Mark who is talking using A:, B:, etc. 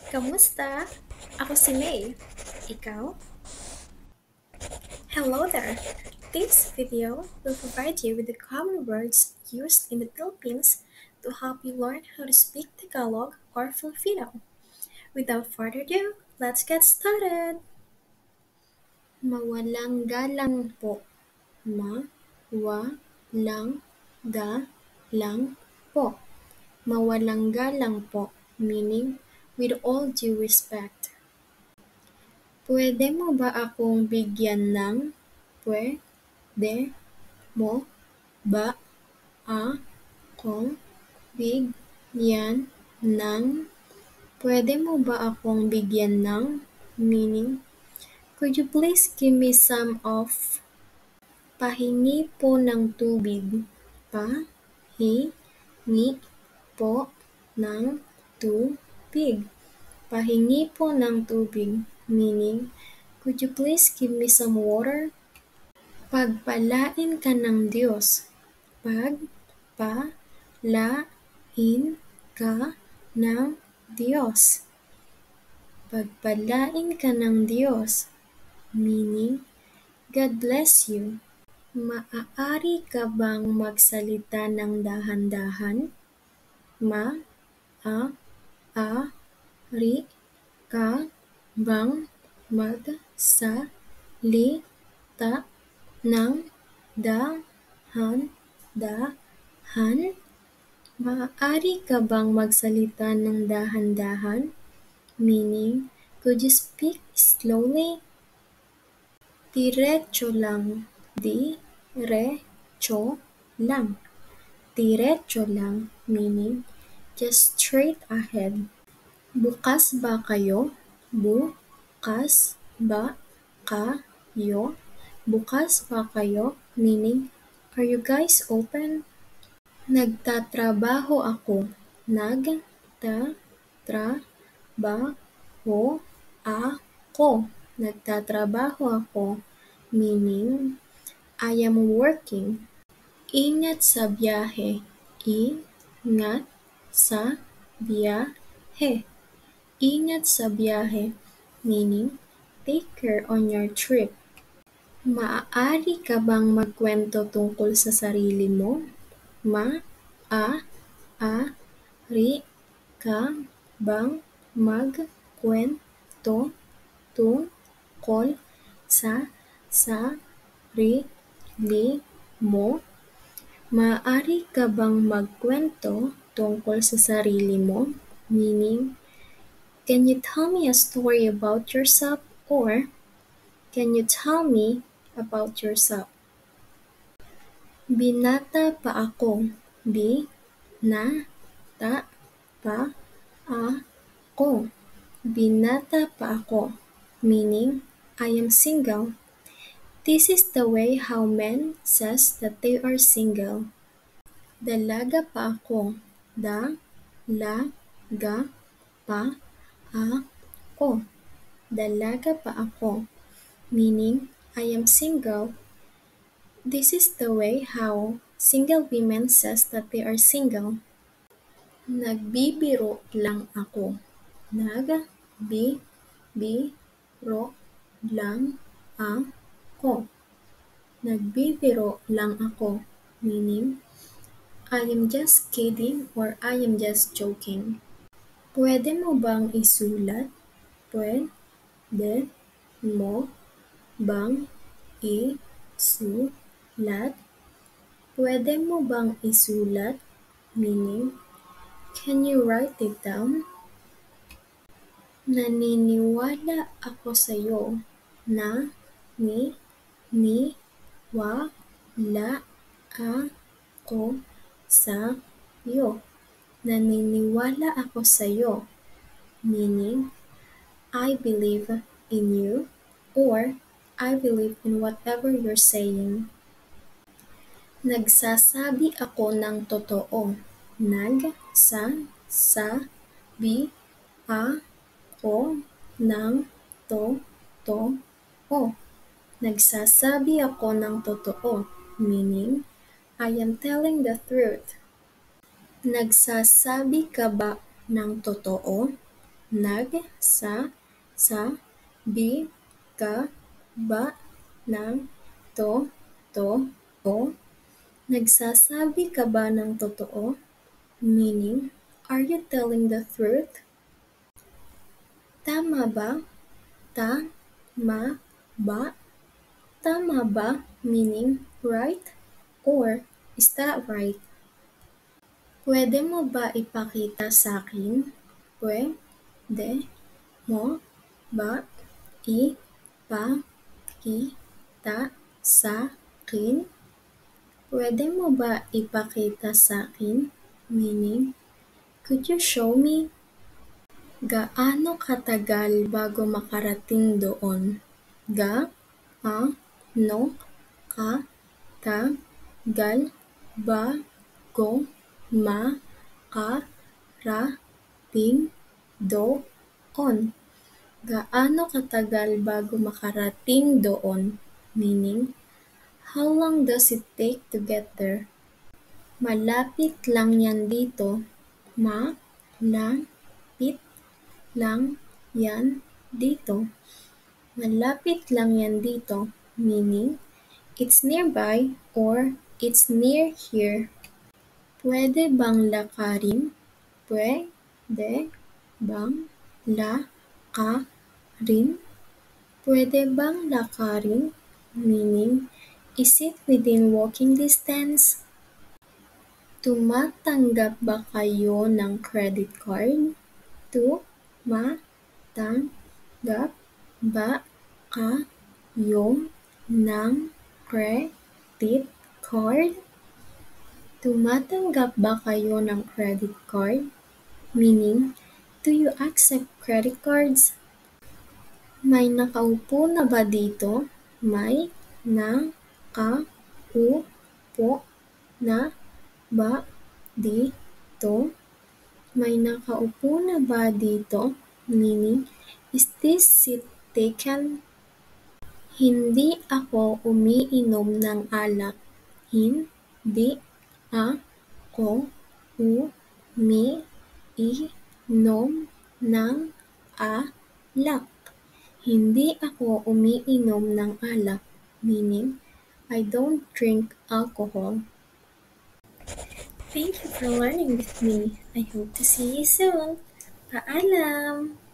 A: Kamusta? Ako si May. Ikaw? Hello there! This video will provide you with the common words used in the Philippines to help you learn how to speak Tagalog or Filipino. Without further ado, let's get started! Mawalang galang po. Ma-wa-lang ga-lang po. Mawalang galang po, meaning with all due respect. Pwede mo ba akong bigyan ng pwede mo ba akong bigyan ng pwede mo ba akong bigyan ng meaning could you please give me some of pahingi po ng tubig pahingi po ng tubig pahingi po ng tubig meaning could you please give me some water? Pagpalain ka ng Diyos. Pagpalain ka ng Diyos. Pagpalain ka ng Diyos. Meaning, God bless you. Maaari ka bang magsalita ng dahan-dahan? Maaari ka bang magsalita ng dahan-dahan? Maaari ka bang magsalita ng dahan-dahan? Meaning, could you speak slowly? Diretso lang. Diretso lang. Diretso lang, meaning just straight ahead. Bukas ba kayo? Bukas ba kayo? Bukas ba kayo? Meaning, are you guys open? Nagtatrabaho ako. Nagtatrabaho ako. Nagtatrabaho ako. Meaning, I am working. Ingat sa biyahe. Ingat sa biyahe. Ingat sa biyahe. Meaning, take care on your trip. Maaari ka bang magkwento tungkol sa sarili mo? Maaari ka bang magkwento tungkol sa sarili mo? Maaari ka bang magkwento tungkol sa sarili mo? Meaning, can you tell me a story about yourself? Or, can you tell me about yourself? Binata pa ako. Binata pa ako. Binata pa ako. Meaning, I am single. This is the way how men says that they are single. Dalaga pa ako. Dalaga pa ako. Dalaga pa ako. Meaning, I am single. This is the way how single women says that they are single. Nagbibiro lang ako. Nagbibiro lang ako. Nagbibiro lang ako. Meaning, I am just kidding or I am just joking. Pwede mo bang isulat? Pwede mo bang isulat? Pwede mo bang isulat? Meaning, can you write it down? Naniniwala ako sa'yo. Wala ako sa'yo. Naniniwala ako sa'yo. Meaning, I believe in you or I believe in whatever you're saying. Nagsasabi ako ng totoo. Nagsasabi ako ng totoo. Nagsasabi ako ng totoo. Meaning, I am telling the truth. Nagsasabi ka ba ng totoo? nag, sa, bi, ka, ba, ng, to, o. Nagsasabi ka ba ng totoo? Meaning, are you telling the truth? Tama ba? Ma, ba? Tama ba meaning right? Or is that right? Pwede mo ba ipakita sa'kin? Pwede mo ba ipakita sa'kin? Pwede mo ba ipakita sa'kin? Meaning, could you show me? Gaano katagal bago makarating doon? No, ka-ta-gal bago ma-ka-ra-ting doon. Gaano katagal bago makarating doon? Meaning, how long does it take to get there? Malapit lang yan dito. Ma-la-pit lang yan dito. Malapit lang yan dito, meaning, it's nearby or it's near here. Pwede bang lakarin? Pwede bang lakarin? Pwede bang lakarin? Meaning, is it within walking distance? Tumatanggap ba kayo ng credit card? Tumatanggap ba kayo ng credit card? Tumatanggap ba kayo ng credit card? Meaning, do you accept credit cards? May nakaupo na ba dito? May nakaupo na ba dito? May nakaupo na ba dito? Meaning, is this seat taken? Hindi ako umiinom ng alak. Hindi ako umiinom ng alak. Hindi ako umiinom ng alak. Meaning, I don't drink alcohol. Thank you for learning with me. I hope to see you soon. Paalam!